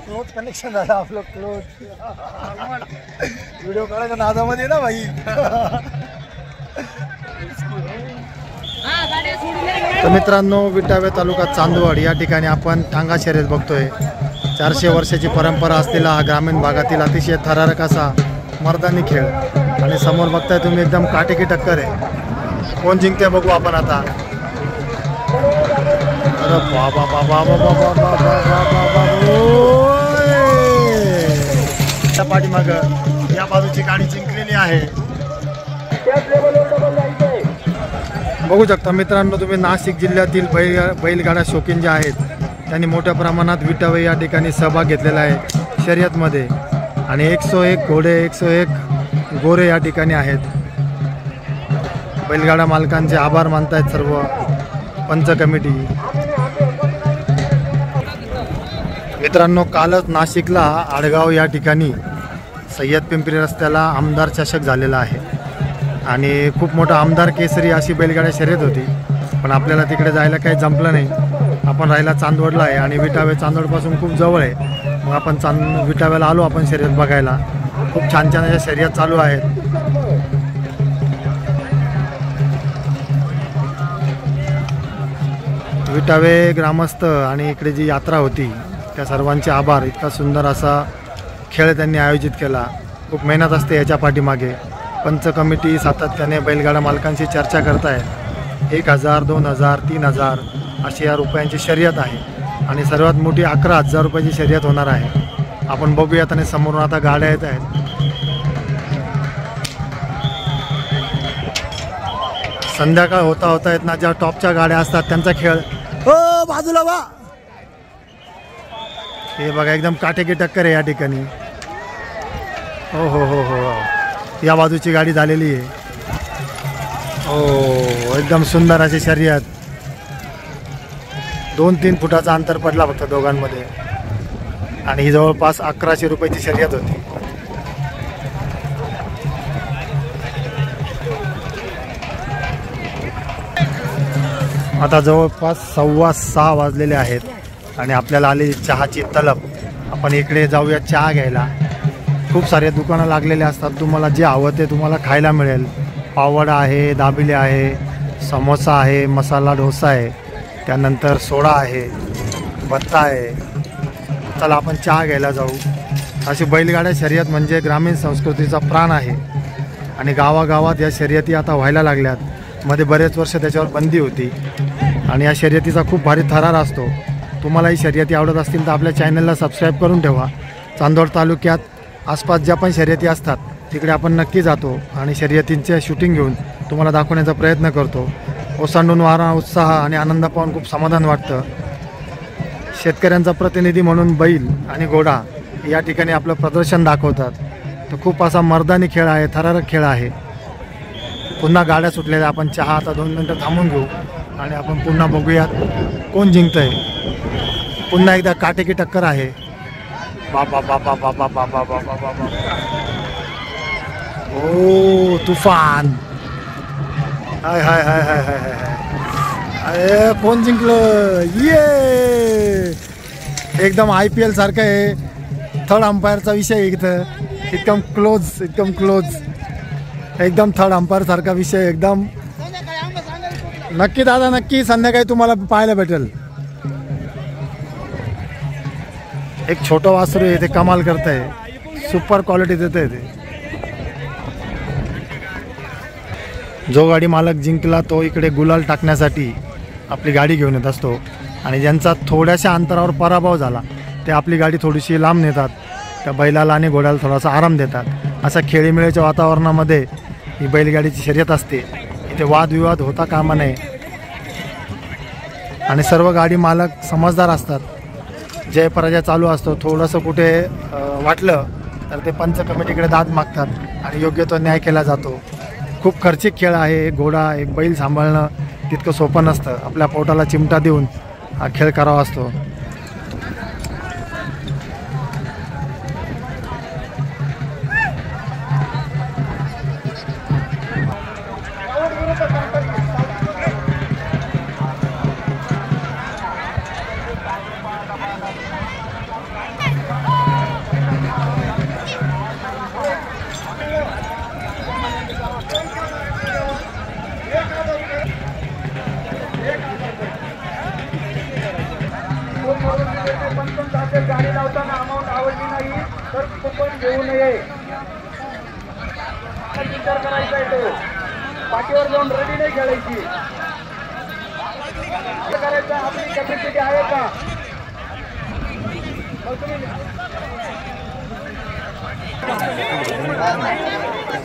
Close connection झालं आपलं close video काढायच्या नादामध्ये ना भाई. तर मित्रांनो, विटावे तालुका चांदवड या ठिकाणी आपण टांगा शर्यत बघतोय. 400 वर्षाची परंपरा असलेला हा ग्रामीण भागातील अतिशय थरारक असा मर्दानी खेळ. आणि समोर बघताय तुम्ही एकदम काटेकी टक्कर आहे. कोण जिंकते बघू आपण आता. अरे बाबा बाबा बाबा बाबा बाबा त्या पाठीमाग या बाजूची गाडी जिंकलेली आहे. बघू शकता मित्रांनो तुम्ही, नाशिक जिल्ह्यातील बैलगाडा शौकीन जे आहेत त्यांनी मोठ्या प्रमाणात विटावे या ठिकाणी सहभाग घेतलेला आहे शर्यतमध्ये. आणि 101 घोडे 101 गोरे या ठिकाणी आहेत. बैलगाडा मालकांचे आभार मानतायत सर्व पंच कमिटी. मित्रांनो, कालच नाशिकला आडगाव या ठिकाणी सय्यद पिंपरी रस्त्याला आमदार चषक झालेला आहे. आणि खूप मोठा आमदार केसरी अशी बैलगाड्या शर्यत होती. पण आपल्याला तिकडे जायला काही जमलं नाही. आपण राहायला चांदवडला आहे आणि विटावे चांदवडपासून खूप जवळ आहे. मग आपण विटाव्याला आलो आपण शर्यत बघायला. खूप छान छान अशा शर्यत चालू आहेत. विटावे ग्रामस्थ आणि इकडे जी यात्रा होती त्या सर्वांचे आभार. इतका सुंदर असा खेळ त्यांनी आयोजित केला. खूप मेहनत असते याच्या पाठीमागे. पंच कमिटी सातत्याने बैलगाडा मालकांशी चर्चा करत आहे. 1000, 2000, 3000 अशी या रुपयांची शर्यत आहे. आणि सर्वात मोठी 11000 रुपयाची शर्यत होणार आहे. आपण बघूयात. आणि समोरून आता गाड्या येत आहेत. संध्याकाळ होता होता येत ना, ज्या टॉपच्या गाड्या असतात त्यांचा खेळ. हो बाजूला वा. हे बघा एकदम काटेकी टक्कर आहे या ठिकाणी. हो हो हो हो, या बाजूची गाडी झालेली आहे. हो एकदम सुंदर अशी शर्यत. 2-3 फुटाचा अंतर पडला फक्त दोघांमध्ये. आणि ही जवळपास 1100 रुपयाची शर्यत होती. आता जवळपास 6:15 वाजलेले आहेत आणि आपल्याला आलेली चहाची तलब. आपण इकडे जाऊया चहा घ्यायला. खूप सारे दुकानं लागलेले असतात. तुम्हाला जे हवं ते तुम्हाला खायला मिळेल. पाववडा आहे, दाबिले आहे, समोसा आहे, मसाला डोसा आहे, त्यानंतर सोडा आहे, भत्ता आहे. चला आपण चहा घ्यायला जाऊ. अशी बैलगाड्या शर्यत म्हणजे ग्रामीण संस्कृतीचा प्राण आहे. आणि गावागावात या शर्यती आता व्हायला लागल्यात. मध्ये बरेच वर्ष त्याच्यावर बंदी होती. आणि या शर्यतीचा खूप भारी थरार असतो. तुम्हाला ही शर्यती आवडत असतील तर आपल्या चॅनलला सबस्क्राईब करून ठेवा. चांदवड तालुक्यात आसपास ज्या पण शर्यती असतात तिकडे आपण नक्की जातो आणि शर्यतींचे शूटिंग घेऊन तुम्हाला दाखवण्याचा प्रयत्न करतो. ओसांडून वारा, उत्साह आणि आनंद पाहून खूप समाधान वाटतं. शेतकऱ्यांचा प्रतिनिधी म्हणून बैल आणि घोडा या ठिकाणी आपलं प्रदर्शन दाखवतात. तर खूप असा मर्दानी खेळ आहे, थरारक खेळ आहे. पुन्हा गाड्या सुटलेल्या. आपण चहा आता 2 मिनटं थांबून घेऊ आणि आपण पुन्हा बघूयात कोण जिंकतंय. पुन्हा एकदा काटेकी टक्कर आहे. बाबा बाबा बाबा बाबा बाबा बाबा. ओ तुफान. हाय हाय हाय हाय हाय हाय. अरे कोण जिंकलं. ये एकदम IPL सारखं आहे. थर्ड अंपायरचा विषय इथं एकदम क्लोज, एकदम क्लोज, एकदम थर्ड अंपायर सारखा विषय एकदम. नक्की दादा, नक्की संध्याकाळी तुम्हाला पाहायला भेटेल. एक छोटं वासरू आहे ते कमाल करत आहे. सुपर क्वालिटी देत आहे ते. जो गाडी मालक जिंकला तो इकडे गुलाल टाकण्यासाठी आपली गाडी घेऊन येत असतो. आणि ज्यांचा थोड्याशा अंतरावर पराभव झाला ते आपली गाडी थोडीशी लांब नेतात. त्या बैलाला आणि घोड्याला थोडासा आराम देतात. अशा खेळीमेळीच्या वातावरणामध्ये ही बैलगाडीची शर्यत असते. इथे वादविवाद होता कामा नये. आणि सर्व गाडी मालक समजदार असतात. जय पराजय चालू असतो. थोडंसं कुठे वाटलं तर ते पंच कमिटीकडे दाद मागतात आणि योग्य तो न्याय केला जातो. खूप खर्चिक खेळ आहे. एक घोडा, एक बैल सांभाळणं तितकं सोपं नसतं. आपल्या पोटाला चिमटा देऊन हा खेळ करावा असतो. लावताना अमाऊंट आवडली नाही तर कुपन घेऊ नये विचार करायचा आहे. तो पाठीवर जाऊन रडी नाही खेळायची. करायचं आपली कॅपॅसिटी आहे का?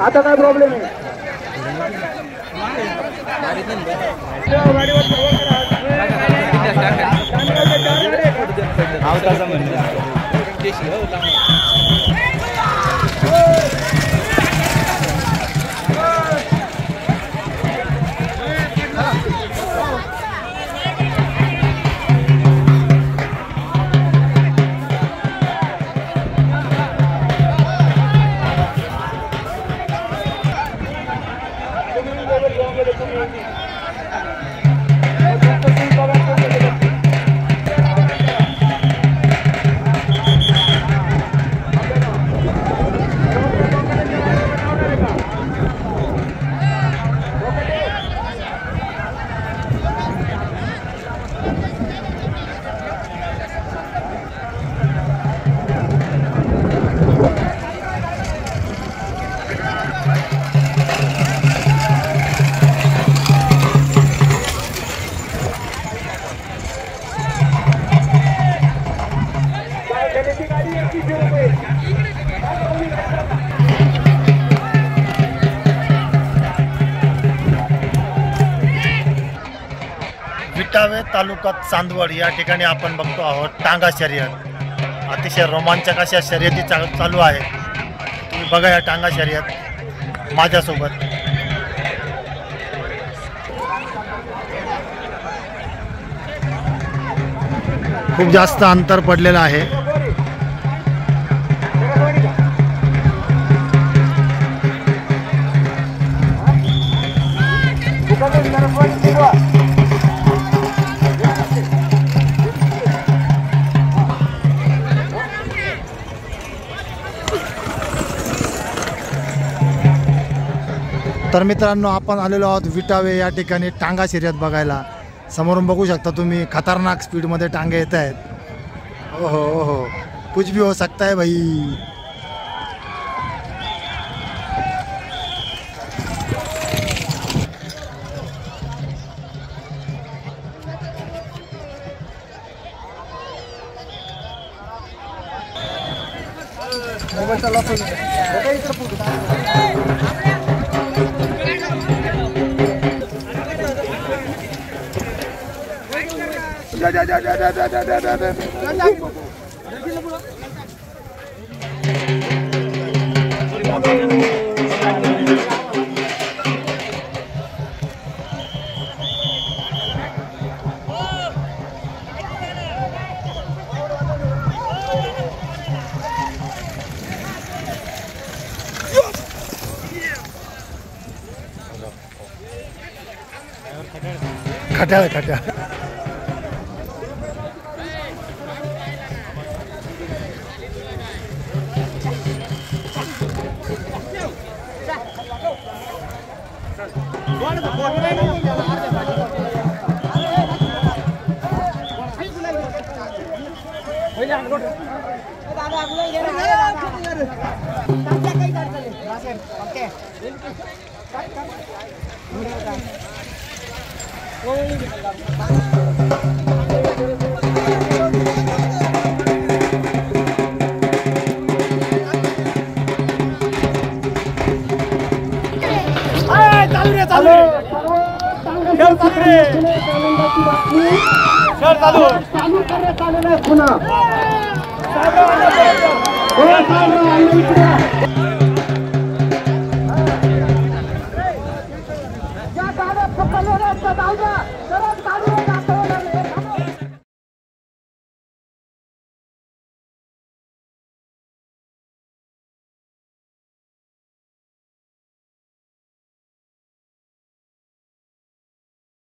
आता काय प्रॉब्लेम आहे? विटावे तालुका चांदवड या ठिकाणी आपण बघतो आहोत टांगा शर्यत. अतिशय रोमांचक अशा शर्यती चालू आहेत. तुम्ही बघा या टांगा शर्यत माझ्यासोबत. खूप जास्त अंतर पडलेलं आहे. तर मित्रांनो, आपण आलेलो आहोत विटावे या ठिकाणी टांगा शर्यत बघायला. समोरून बघू शकता तुम्ही खतरनाक स्पीडमध्ये टांगे येत आहेत. ओहो ओहो, कुछ भी हो सकता है भाई. खट्याळ खट्याळ. या गाड्या पकडल्या जाऊ द्या.